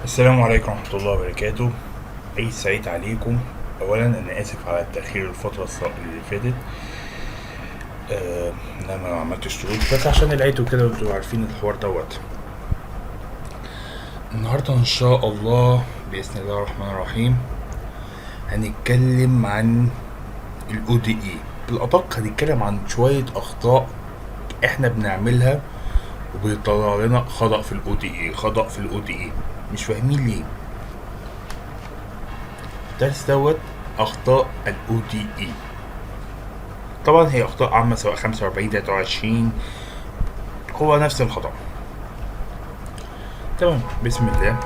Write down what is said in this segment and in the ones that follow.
السلام عليكم ورحمة الله وبركاته. عيد سعيد عليكم. أولا أنا آسف على التأخير الفترة اللي فاتت. إن أنا ما عملتش شروط بس عشان العيد وكده وانتوا عارفين الحوار دوت. النهاردة إن شاء الله بإذن الله الرحمن الرحيم هنتكلم عن ال ODE. بالأدق هنتكلم عن شوية أخطاء إحنا بنعملها وبيطلع لنا خطأ في ال ODE مش فاهمين ليه. الدرس دوت أخطاء ال ODE. طبعا هي أخطاء عامة سواء 45 23 هو نفس الخطأ. تمام، بسم الله.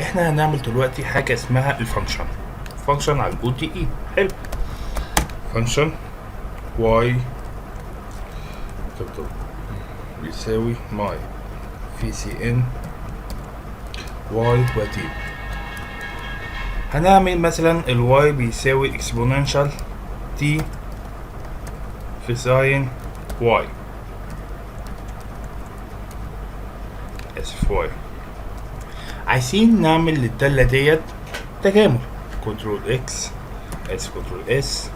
احنا هنعمل دلوقتي حاجة اسمها الفانكشن. فانكشن على ال ODE. حلو. فانكشن y بيساوي ماي في سي ان y وتي. هنعمل مثلا ال y بيساوي اكسبوننشال t في ساين y y. عايزين نعمل للدالة ديت تكامل. كنترول اكس كنترول اس.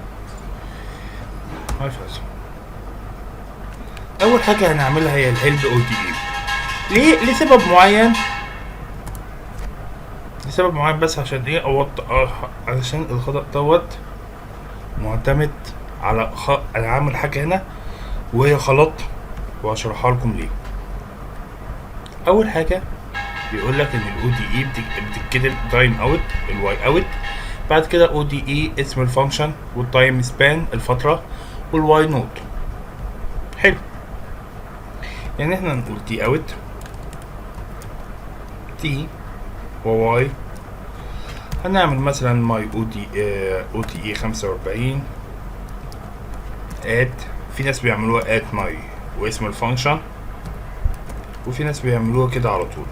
اول حاجة هنعملها هي الهيلب ODE. ليه؟ لسبب معين بس عشان ايه علشان الخطأ دوت معتمد على انا عامل حاجة هنا وهي غلط وهشرحها لكم ليه. اول حاجة بيقول لك ان ال ODE بتتكتب تايم اوت الواي اوت، بعد كده ODE اسم الفانكشن والتايم سبان الفترة والواي نوت. حلو، يعني احنا نقول تي اوت تي وواي. هنعمل مثلا ماي ODE 45 ات. في ناس بيعملوها ات ماي واسم الفانكشن، وفي ناس بيعملوها كده على طول.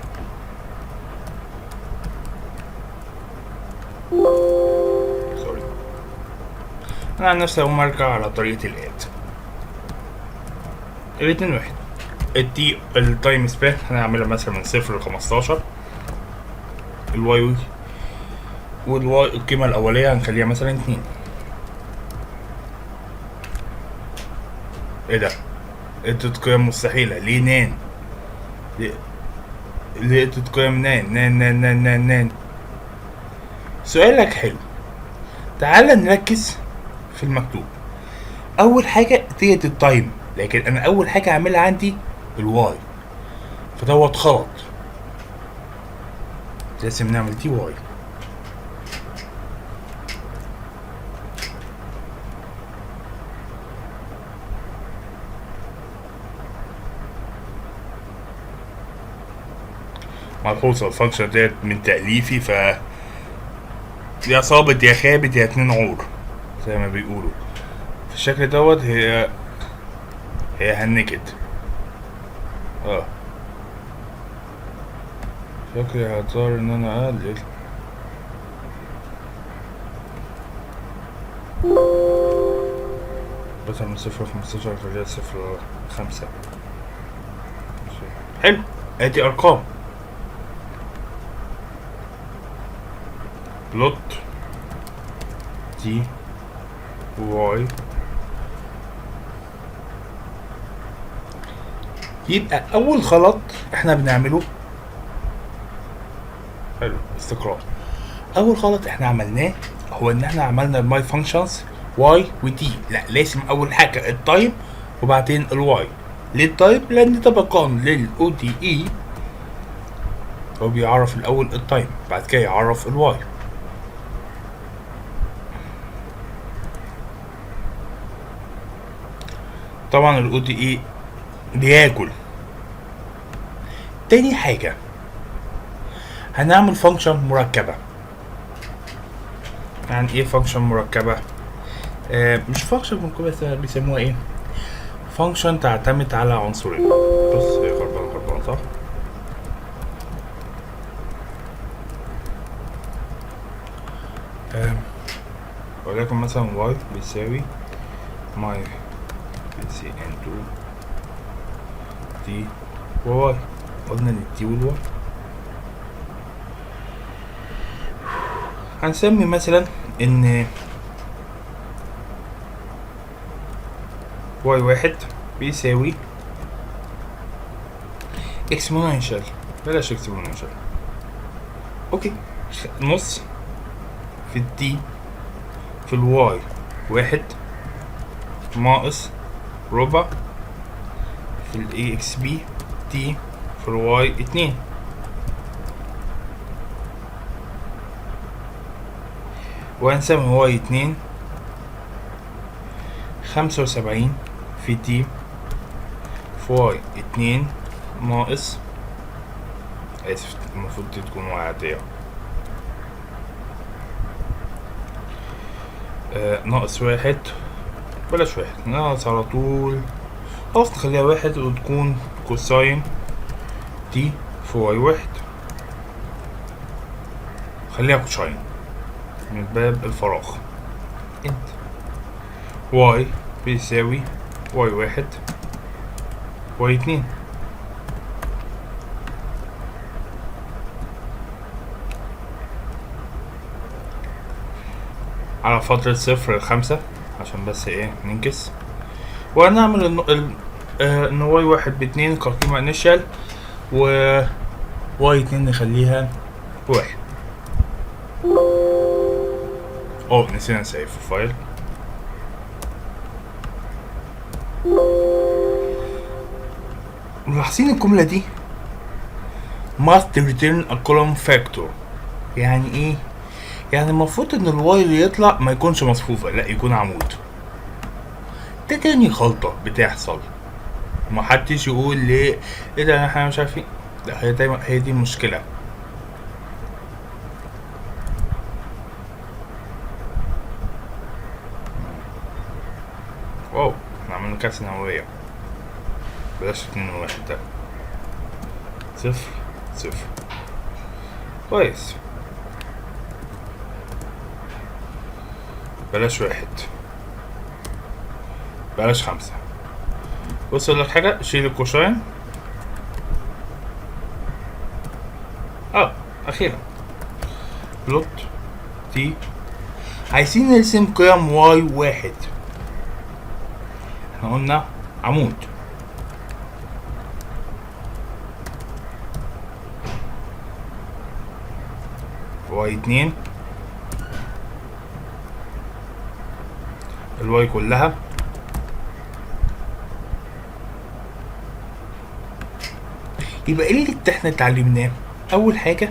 سوري، انا عن نفسي هقوم ارجع على طريقة الات. الاتنين واحد. التي التايم سبان هنعملها مثلا من 0 ل15. الواي والواي القيمة الأولية هنخليها مثلا 2. ايه ده؟ ادت قيم مستحيلة. ليه نان؟ ليه ادت قيم نان؟ سؤالك حلو. تعال نركز في المكتوب. أول حاجة ديت التايم، لكن أنا أول حاجة هعملها عندي الواي، فدوت غلط. لازم نعمل تي واي. ملحوظة الفانكشن ديت من تأليفي، ف يا صابت يا خابت يا 2 عور زي ما بيقولوا. في الشكل دوت هي هنكت. شكلي هضطر ان انا اقلل. بدل من 0 ل15 خليها 0 ل5. حلو، ادي ارقام. بلوت تي واي. يبقى اول غلط احنا بنعمله، حلو استقرار. اول غلط احنا عملناه هو ان احنا عملنا الماي فانكشنز واي وتي. لا، لازم اول حاجه التايم وبعدين الواي. ليه التايم؟ لان ده مقام لل ODE. هو بيعرف الاول التايم بعد كده يعرف الواي. طبعا ال ODE بياكل. تاني حاجة هنعمل فانكشن مركبة. يعني ايه فانكشن مركبة؟ مش فانكشن مركبة، بيسموها ايه؟ فانكشن تعتمد على عنصرين. بص هي خربانة صح؟ ولكن مثلا y بيساوي ماي سي ان 2 تي وواي. قلنا ان التي والواي هنسمي مثلا ان واي واحد بيساوي اكسبوننشال، بلاش اكسبوننشال، اوكي، نص في التي في الواي واحد ناقص ربع في الاي اكس بي تي في الواي اتنين. وهنسمي واي اتنين 75 في تي في واي اتنين ناقص، اسف المفروض تكون واي عادية، ناقص واحد، بلاش واحد، ناقص على طول، خلاص نخليها واحد وتكون كوساين تي في واي واحد، خليها كوساين من باب الفراغ. انت واي بيساوي واي واحد واي اتنين، على فترة صفر ل5 عشان بس ايه ننجز. وهنعمل ان واي واحد باتنين كقيمة انيشال، و واي اتنين نخليها واحد. نسينا نسيف الفايل. ملاحظين الجملة دي must return a column factor، يعني ايه؟ يعني المفروض ان الواي اللي يطلع ما يكونش مصفوفة، لا يكون عمود. ده تاني غلطة بتحصل، محدش يقول ليه ايه ده احنا مش عارفين، لا هي دايما هي دي المشكلة. واو احنا عملنا كارثة نووية، بلاش 2 و1 ده 0 0 كويس، بلاش 1 بلاش 5. بص اقول لك حاجة، شيل الكوشاين. اخيرا بلوت تي، عايزين نرسم قيم واي واحد، احنا قلنا عمود، واي اتنين الواي كلها، يبقى ايه اللي احنا اتعلمناه؟ اول حاجة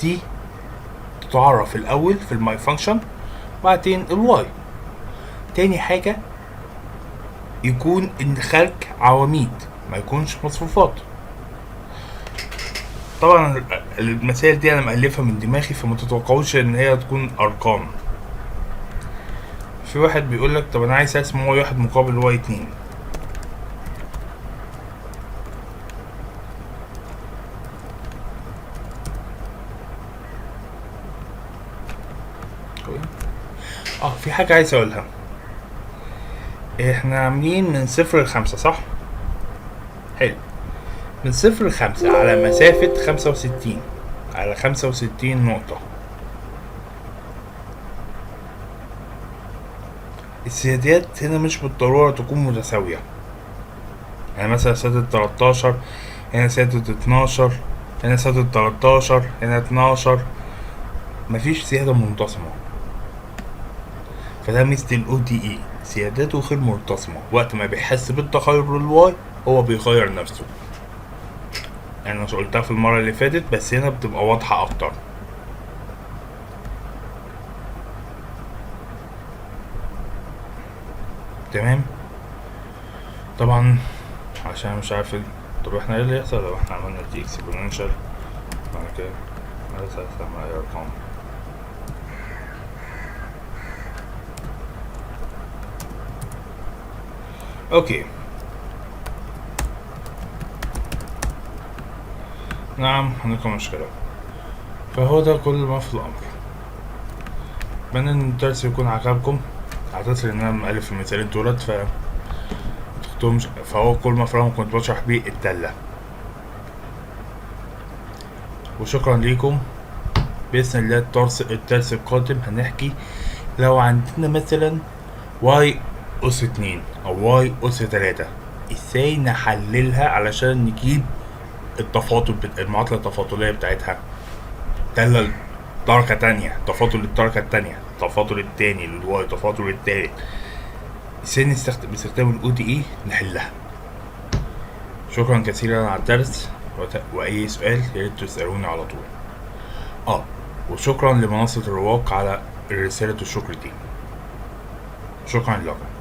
دي تتعرف الاول في الماي فانكشن، بعدين الواي. تاني حاجة يكون ان خارج عواميد ما يكونش مصفوفات. طبعا المسائل دي انا مألفها من دماغي، فما تتوقعوش ان هي تكون ارقام. في واحد بيقول لك طب انا عايز ارسم واي واحد مقابل واي اتنين، في حاجة عايز اقولها، احنا عاملين من 0 ل5 صح؟ حلو، من 0 ل5 على مسافة 65 على 65 نقطة. السيادات هنا مش بالضرورة تكون متساوية، يعني مثلا سادة 13، هنا سادة 12، هنا سادة 13، هنا 12، مفيش سيادة منتصمة. فده مثل ال ODE، سيادته غير منتصمة، وقت ما بيحس بالتغير للواي هو بيغير نفسه. يعني انا قلتها في المرة اللي فاتت، بس هنا بتبقى واضحة اكتر. تمام. طبعا عشان مش عارف طب احنا ايه اللي يحصل لو احنا عملنا دي اكسبوننشال بعد كده هنستخدم اي ارقام. اوكي نعم هنلقى مشكلة. فهو ده كل ما في الامر. اتمنى ان الدرس يكون عجبكم. اعتذر ان انا مألف المثالين دولت تختمش، فهو كل ما في الامر كنت بشرح بيه الدالة. وشكرا ليكم. بإذن الله الدرس القادم هنحكي لو عندنا مثلا واي أس 2 أو واي أس 3 ازاي نحللها علشان نجيب المعادلة التفاضلية بتاعتها. ده درجة تانية، تفاضل الدرجة التانية، تفاضل التاني للواي، تفاضل التالت، ازاي باستخدام ال ODE نحلها. شكرا كثيرا على الدرس، وأي سؤال ياريت تسألوني على طول. وشكرا لمنصة الرواق على رسالة الشكر دي. شكرا لكم.